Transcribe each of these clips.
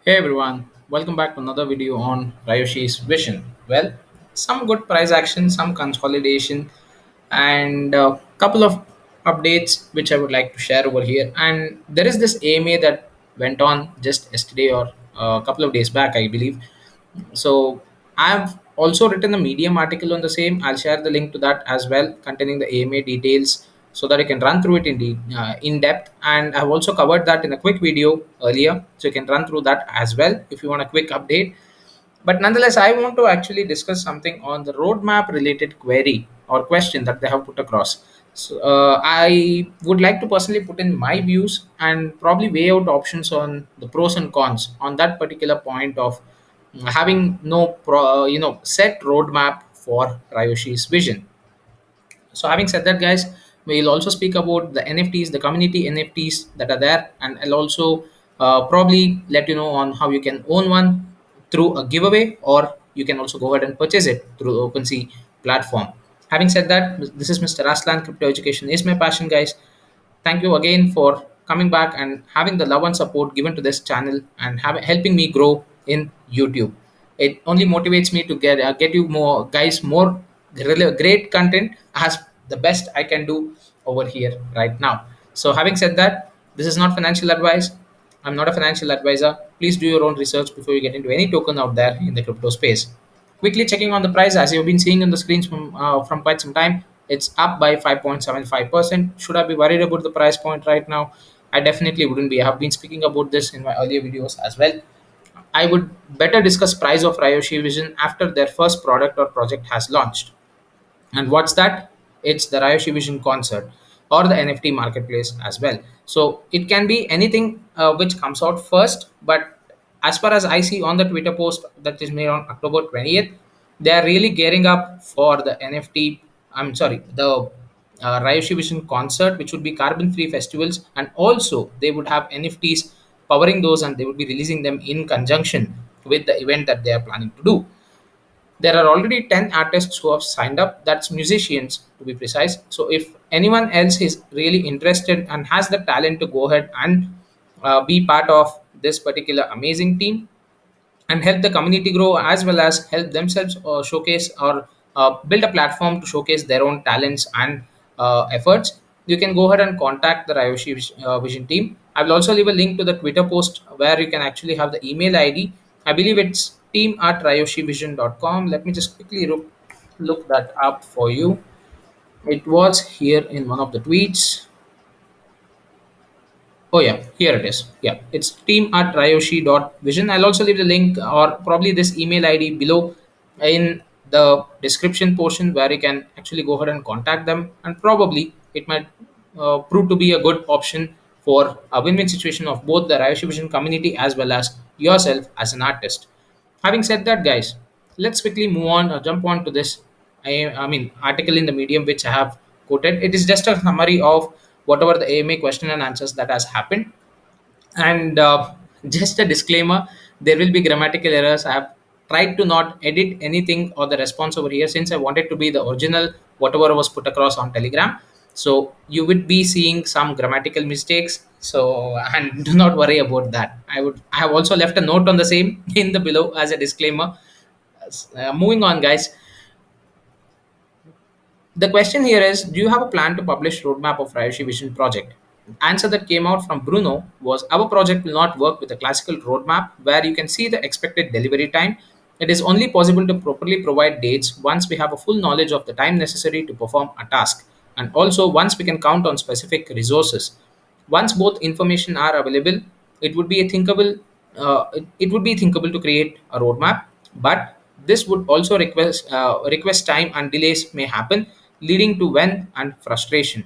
Hey everyone, welcome back to another video on Ryoshi's vision. Well, some good price action, some consolidation, and a couple of updates which I would like to share over here. And there is this AMA that went on just yesterday or a couple of days back, I believe. So I've also written a Medium article on the same. I'll share the link to that as well, containing the AMA details, so that you can run through it in depth. And I've also covered that in a quick video earlier, so you can run through that as well if you want a quick update. But nonetheless, I want to actually discuss something on the roadmap related query or question that they have put across. So I would like to personally put in my views and probably weigh out options on the pros and cons on that particular point of having no set roadmap for Ryoshi's vision. So having said that, guys, we'll also speak about the NFTs, the community NFTs that are there, and I'll also probably let you know on how you can own one through a giveaway, or you can also go ahead and purchase it through the OpenSea platform. Having said that, this is Mr. Aslan. Crypto education is my passion, guys. Thank you again for coming back and having the love and support given to this channel and helping me grow in YouTube. It only motivates me to get you more guys more great content as the best I can do over here right now. So having said that, this is not financial advice. I'm not a financial advisor. Please do your own research before you get into any token out there in the crypto space. Quickly checking on the price, as you've been seeing on the screens from quite some time, it's up by 5.75%. Should I be worried about the price point right now? I definitely wouldn't be. I have been speaking about this in my earlier videos as well. I would better discuss price of Ryoshi Vision after their first product or project has launched. And what's that? It's the Ryoshi Vision concert or the NFT marketplace as well. So it can be anything which comes out first. But as far as I see on the Twitter post that is made on October 20th, they are really gearing up for the NFT. I'm sorry, the Ryoshi Vision concert, which would be carbon free festivals. And also, they would have NFTs powering those, and they would be releasing them in conjunction with the event that they are planning to do. There are already 10 artists who have signed up, that's musicians to be precise. So if anyone else is really interested and has the talent to go ahead and be part of this particular amazing team and help the community grow, as well as help themselves showcase or build a platform to showcase their own talents and efforts, you can go ahead and contact the Ryoshi Vision team. I will also leave a link to the Twitter post where you can actually have the email ID. I believe it's team@ryoshivision.com. Let me just quickly look that up for you. It was here in one of the tweets. Oh yeah, here it is. Yeah, it's team@ryoshi.vision. I'll also leave the link or probably this email ID below in the description portion where you can actually go ahead and contact them, and probably it might prove to be a good option for a win-win situation of both the Ryoshi Vision community as well as yourself as an artist. Having said that, guys, let's quickly move on or jump on to this. I mean, article in the medium which I have quoted. It is just a summary of whatever the AMA question and answers that has happened. And just a disclaimer, there will be grammatical errors. I have tried to not edit anything or the response over here since I wanted to be the original, whatever was put across on Telegram. So you would be seeing some grammatical mistakes. So and do not worry about that. I have also left a note on the same in the below as a disclaimer. Moving on, guys. The question here is, do you have a plan to publish roadmap of Ryoshi Vision project? Answer that came out from Bruno was, our project will not work with a classical roadmap where you can see the expected delivery time. It is only possible to properly provide dates once we have a full knowledge of the time necessary to perform a task, and also once we can count on specific resources. Once both information are available, it would be a thinkable it would be thinkable to create a roadmap, but this would also request time, and delays may happen, leading to when and frustration.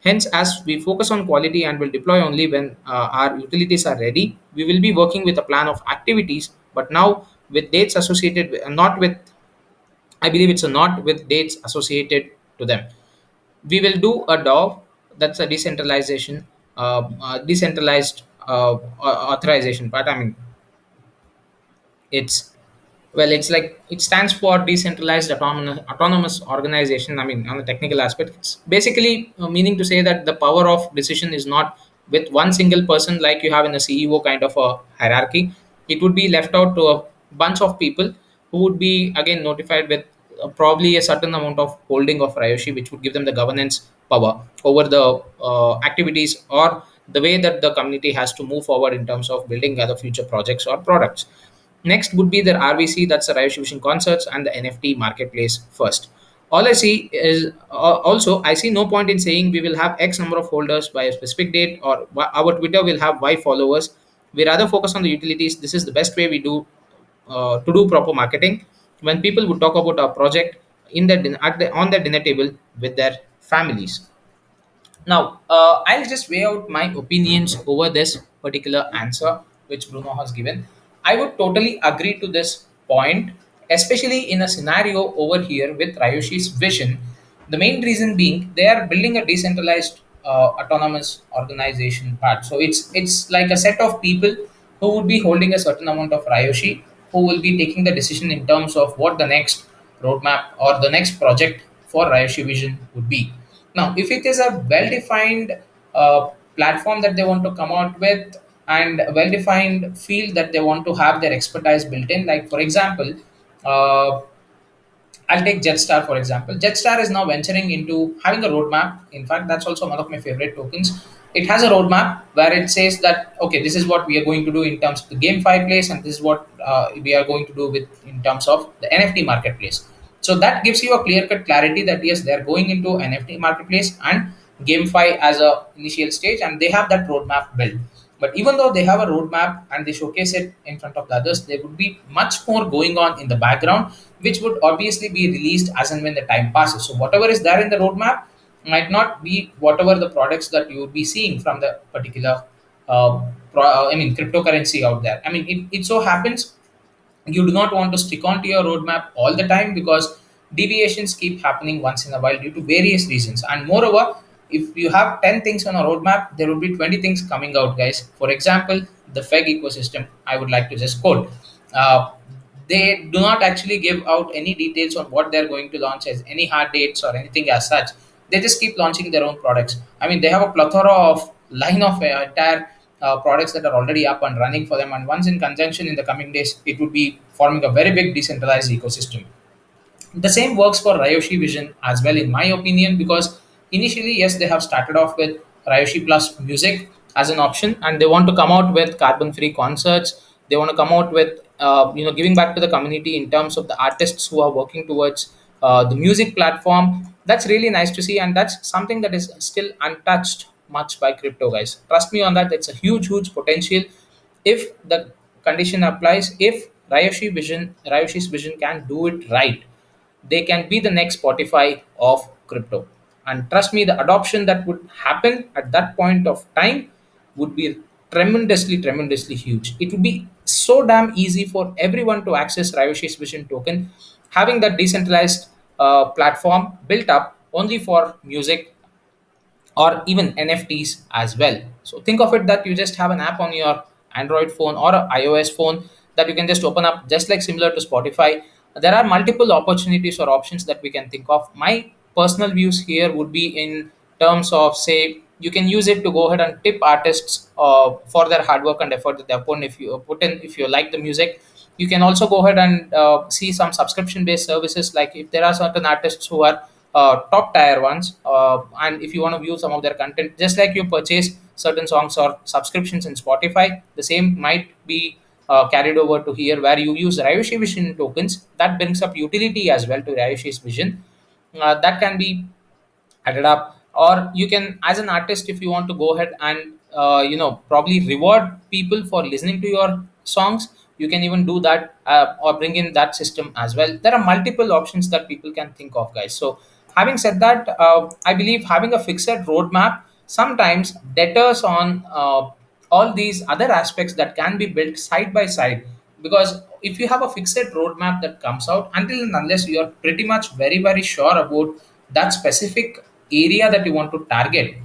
Hence, as we focus on quality and will deploy only when our utilities are ready, we will be working with a plan of activities, but now with dates associated with, not with, I believe it's a not with dates associated to them. We will do a DAO, that's a decentralized authorization part. I mean, it's it's like it stands for decentralized autonomous organization. I mean, on the technical aspect, it's basically meaning to say that the power of decision is not with one single person like you have in a CEO kind of a hierarchy. It would be left out to a bunch of people who would be again notified with probably a certain amount of holding of Ryoshi, which would give them the governance power over the activities or the way that the community has to move forward in terms of building other future projects or products. Next would be the RVC, that's the Ryoshi Vision Concerts, and the NFT marketplace first. All I see is also, I see no point in saying we will have X number of holders by a specific date, or our Twitter will have Y followers. We rather focus on the utilities. This is the best way we do to do proper marketing. When people would talk about our project in the, on their dinner table with their families. Now, I'll just weigh out my opinions over this particular answer which Bruno has given. I would totally agree to this point, especially in a scenario over here with Ryoshi's vision. The main reason being they are building a decentralized autonomous organization part. So it's like a set of people who would be holding a certain amount of Ryoshi, who will be taking the decision in terms of what the next roadmap or the next project for Ryoshi Vision would be. Now, if it is a well-defined platform that they want to come out with and a well-defined field that they want to have their expertise built in, like for example, uh, I'll take Jetstar for example. Jetstar is now venturing into having a roadmap. In fact, that's also one of my favorite tokens. It has a roadmap where it says that okay, this is what we are going to do in terms of the GameFi place, and this is what we are going to do with in terms of the NFT marketplace. So that gives you a clear-cut clarity that yes, they are going into NFT marketplace and GameFi as a initial stage, and they have that roadmap built. But even though they have a roadmap and they showcase it in front of the others, there would be much more going on in the background, which would obviously be released as and when the time passes. So whatever is there in the roadmap might not be whatever the products that you would be seeing from the particular, cryptocurrency out there. I mean, it so happens you do not want to stick on to your roadmap all the time because deviations keep happening once in a while due to various reasons. And moreover, if you have 10 things on a roadmap, there will be 20 things coming out, guys. For example, the FEG ecosystem, I would like to just quote. Uh, they do not actually give out any details on what they're going to launch as any hard dates or anything as such. They just keep launching their own products. I mean, they have a plethora of line of entire products that are already up and running for them. And once in conjunction in the coming days, it would be forming a very big decentralized ecosystem. The same works for Ryoshi Vision as well, in my opinion, because initially, yes, they have started off with Ryoshi Plus Music as an option, and they want to come out with carbon-free concerts. They want to come out with giving back to the community in terms of the artists who are working towards the music platform. That's really nice to see, and that's something that is still untouched much by crypto guys. Trust me on that. It's a huge potential if the condition applies. If Ryoshi's vision can do it right, they can be the next Spotify of crypto. And trust me, the adoption that would happen at that point of time would be tremendously huge. It would be so damn easy for everyone to access Ryoshi's Vision token, having that decentralized platform built up only for music or even NFTs as well. So think of it that you just have an app on your Android phone or a iOS phone that you can just open up, just like similar to Spotify. There are multiple opportunities or options that we can think of. My personal views here would be in terms of, say, you can use it to go ahead and tip artists for their hard work and effort that they have put in. If you like the music, you can also go ahead and see some subscription based services, like if there are certain artists who are top tier ones, and if you want to view some of their content, just like you purchase certain songs or subscriptions in Spotify, the same might be carried over to here where you use Ryoshi Vision tokens. That brings up utility as well to Ryoshi's Vision. That can be added up, or you can, as an artist, if you want to go ahead and probably reward people for listening to your songs, you can even do that, or bring in that system as well. There are multiple options that people can think of, guys. So having said that, I believe having a fixed roadmap sometimes deters on all these other aspects that can be built side by side, because if you have a fixed roadmap that comes out, until and unless you are pretty much very sure about that specific area that you want to target,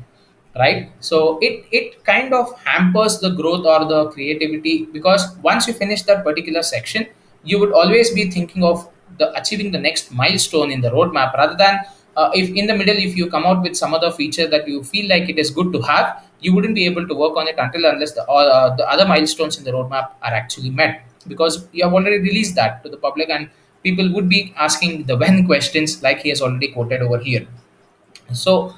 right? So it kind of hampers the growth or the creativity, because once you finish that particular section, you would always be thinking of the achieving the next milestone in the roadmap, rather than If in the middle, if you come out with some other feature that you feel like it is good to have, you wouldn't be able to work on it until unless the other milestones in the roadmap are actually met, because you have already released that to the public, and people would be asking the when questions like he has already quoted over here. So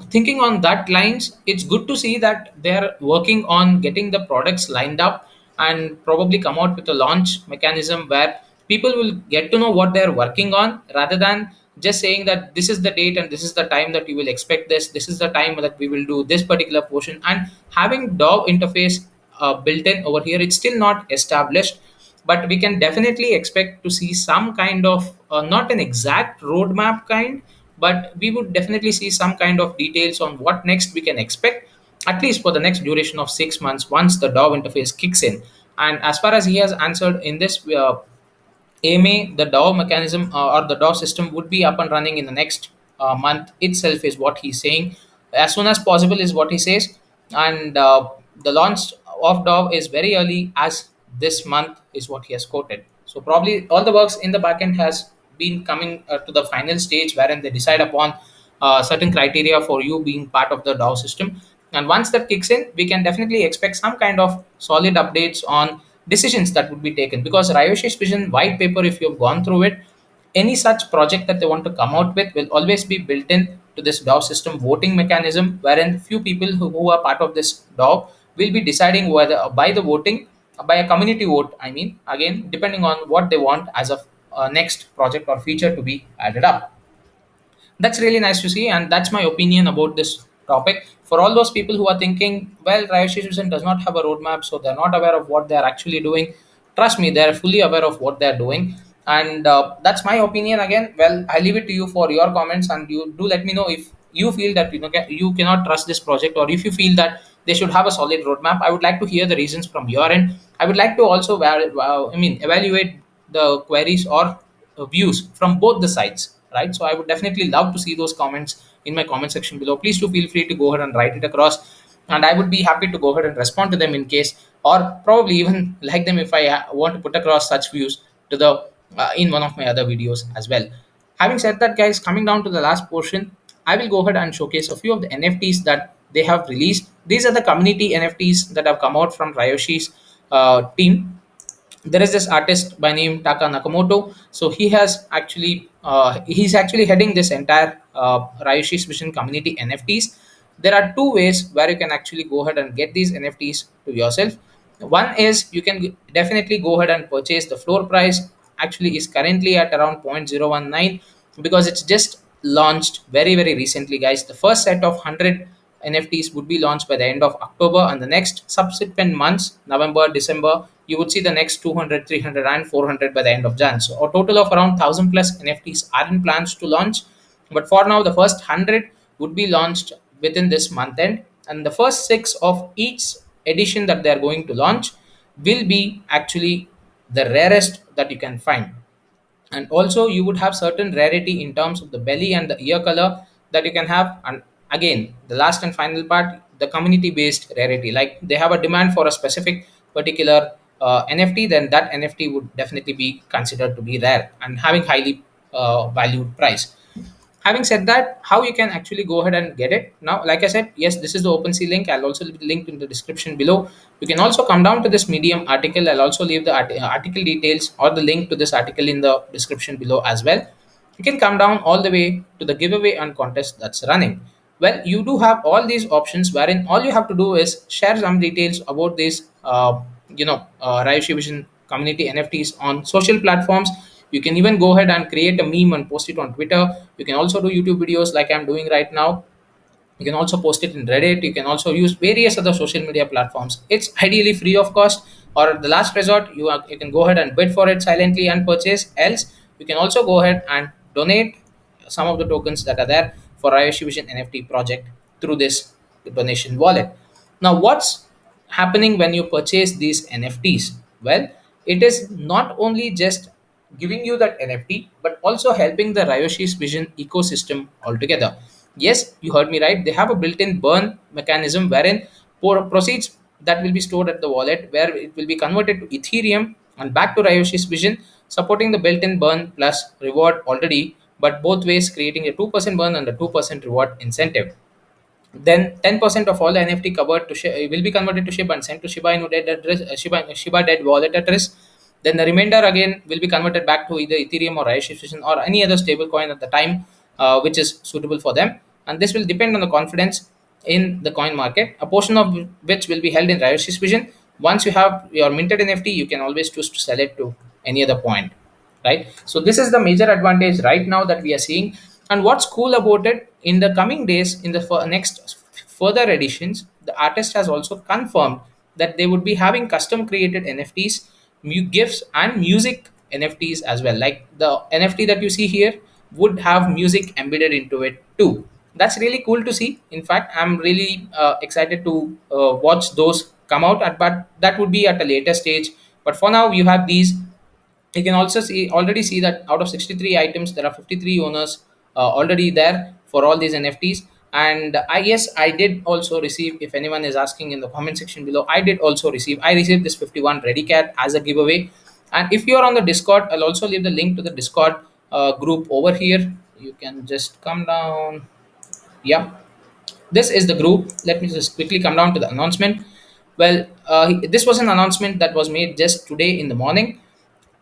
thinking on that lines, it's good to see that they're working on getting the products lined up and probably come out with a launch mechanism where people will get to know what they're working on, rather than just saying that this is the date and this is the time that you will expect this is the time that we will do this particular portion, and having DAW interface built in over here, it's still not established. But we can definitely expect to see some kind of not an exact roadmap kind, but we would definitely see some kind of details on what next we can expect, at least for the next duration of 6 months once the DAW interface kicks in. And as far as he has answered in this, AMA, the DAO mechanism or the DAO system would be up and running in the next month itself, is what he's saying. As soon as possible, is what he says. And the launch of DAO is very early, as this month, is what he has quoted. So, probably all the works in the backend has been coming to the final stage wherein they decide upon certain criteria for you being part of the DAO system. And once that kicks in, we can definitely expect some kind of solid updates on decisions that would be taken. Because Ryoshi's vision white paper, if you've gone through it, any such project that they want to come out with will always be built in to this DAO system voting mechanism, wherein few people who are part of this DAO will be deciding whether by the voting, by a community vote. I mean, again, depending on what they want as a next project or feature to be added up. That's really nice to see, and that's my opinion about this topic. For all those people who are thinking, well, Ryoshi Susan does not have a roadmap, so they're not aware of what they're actually doing. Trust me, they're fully aware of what they're doing, and that's my opinion. Again, well, I leave it to you for your comments, and you do let me know if you feel that you cannot trust this project, or if you feel that they should have a solid roadmap. I would like to hear the reasons from your end. I would like to also, evaluate the queries or views from both the sides, right? So I would definitely love to see those comments in my comment section below. Please do feel free to go ahead and write it across, and I would be happy to go ahead and respond to them in case, or probably even like them if I want to put across such views to the in one of my other videos as well. Having said that, guys, coming down to the last portion, I will go ahead and showcase a few of the NFTs that they have released. These are the community NFTs that have come out from Ryoshi's team. There is this artist by name Taka Nakamoto. So he's actually heading this entire Ryoshi's Vision community NFTs. There are two ways where you can actually go ahead and get these NFTs to yourself. One is you can definitely go ahead and purchase. The floor price actually is currently at around 0.019, because it's just launched very recently, guys. The first set of 100 NFTs would be launched by the end of October, and the next subsequent months, November, December, you would see the next 200, 300, and 400 by the end of Jan. So, a total of around 1,000 plus NFTs are in plans to launch. But for now, the first 100 would be launched within this month end, and the first six of each edition that they are going to launch will be actually the rarest that you can find. And also you would have certain rarity in terms of the belly and the ear color that you can have. And again, the last and final part, the community based rarity, like they have a demand for a specific particular NFT, then that NFT would definitely be considered to be rare and having highly valued price. Having said that, how you can actually go ahead and get it now, like I said, yes, this is the OpenSea link. I'll also leave the link in the description below. You can also come down to this Medium article. I'll also leave the article details or the link to this article in the description below as well. You can come down all the way to the giveaway and contest that's running. Well, you do have all these options wherein all you have to do is share some details about this Ryoshi Vision community NFTs on social platforms. You can even go ahead and create a meme and post it on Twitter. You can also do YouTube videos like I'm doing right now. You can also post it in Reddit. You can also use various other social media platforms. It's ideally free of cost, or the last resort, you can go ahead and bid for it silently and purchase. Else, you can also go ahead and donate some of the tokens that are there for Ryoshi Vision NFT project through this donation wallet. Now, what's happening when you purchase these NFTs? Well, it is not only just giving you that NFT, but also helping the Ryoshi's Vision ecosystem altogether. Yes, you heard me right. They have a built-in burn mechanism wherein proceeds that will be stored at the wallet, where it will be converted to Ethereum and back to Ryoshi's Vision, supporting the built-in burn plus reward already but both ways creating a 2% burn and a 2% reward incentive. Then 10% of all the NFT covered to will be converted to SHIB and sent to Shiba Inu dead address, Shiba dead wallet address. Then the remainder again will be converted back to either Ethereum or Ryoshi or any other stable coin at the time, which is suitable for them. And this will depend on the confidence in the coin market, a portion of which will be held in Ryoshi's vision. Once you have your minted NFT, you can always choose to sell it to any other point, right? So this is the major advantage right now that we are seeing. And what's cool about it, in the coming days, in the next further editions, the artist has also confirmed that they would be having custom created NFTs, gifts and music NFTs as well. Like the NFT that you see here would have music embedded into it too. That's really cool to see. In fact, I'm really excited to watch those come out at, but that would be at a later stage. But for now, you have these. You can also see that out of 63 items there are 53 owners already there for all these NFTs. And I guess I did also receive, if anyone is asking in the comment section below, I received this 51 ready cat as a giveaway. And if you're on the Discord, I'll also leave the link to the Discord group over here. You can just come down. Yeah, this is the group. Let me just quickly come down to the announcement. Well, this was an announcement that was made just today in the morning.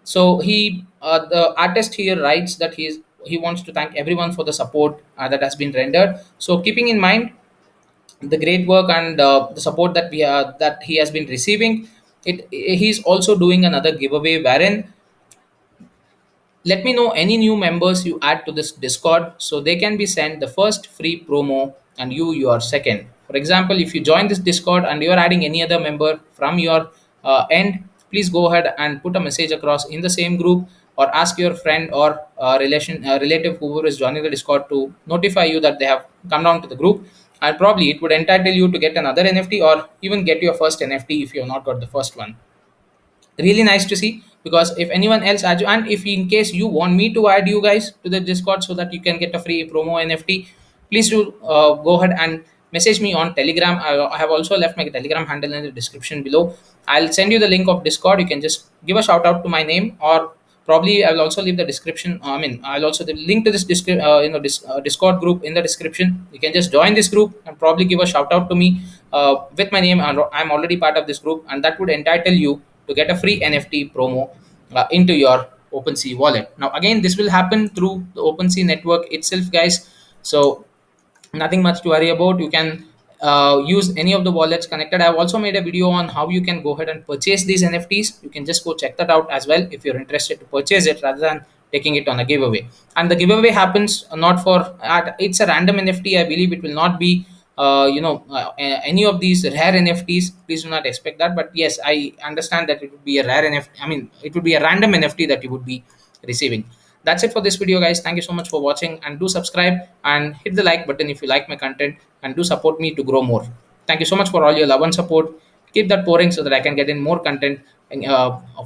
So the artist here writes that he wants to thank everyone for the support that has been rendered. So keeping in mind the great work and the support that he has been receiving, he's also doing another giveaway wherein let me know any new members you add to this Discord so they can be sent the first free promo and your second. For example, if you join this Discord and you are adding any other member from your end, please go ahead and put a message across in the same group or ask your friend or relative whoever is joining the Discord to notify you that they have come down to the group. And probably it would entitle you to get another NFT or even get your first NFT if you have not got the first one. Really nice to see, because if anyone else adds you, and if in case you want me to add you guys to the Discord so that you can get a free promo NFT, please do go ahead and message me on Telegram. I have also left my Telegram handle in the description below. I'll send you the link of Discord. You can just give a shout out to my name, or probably I will also leave the description. I'll also the link to this Discord group in the description. You can just join this group and probably give a shout out to me with my name. I'm already part of this group, and that would entitle you to get a free NFT promo into your OpenSea wallet. Now, again, this will happen through the OpenSea network itself, guys. So nothing much to worry about. You can use any of the wallets connected. I've also made a video on how you can go ahead and purchase these NFTs. You can just go check that out as well if you're interested to purchase it rather than taking it on a giveaway. And the giveaway happens not for it's a random NFT. I believe it will not be any of these rare NFTs. Please do not expect that. But yes, I understand that it would be a rare NFT. I mean, it would be a random NFT that you would be receiving. That's it for this video, guys. Thank you so much for watching, and do subscribe and hit the like button if you like my content, and do support me to grow more. Thank you so much for all your love and support. Keep that pouring so that I can get in more content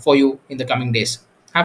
for you in the coming days.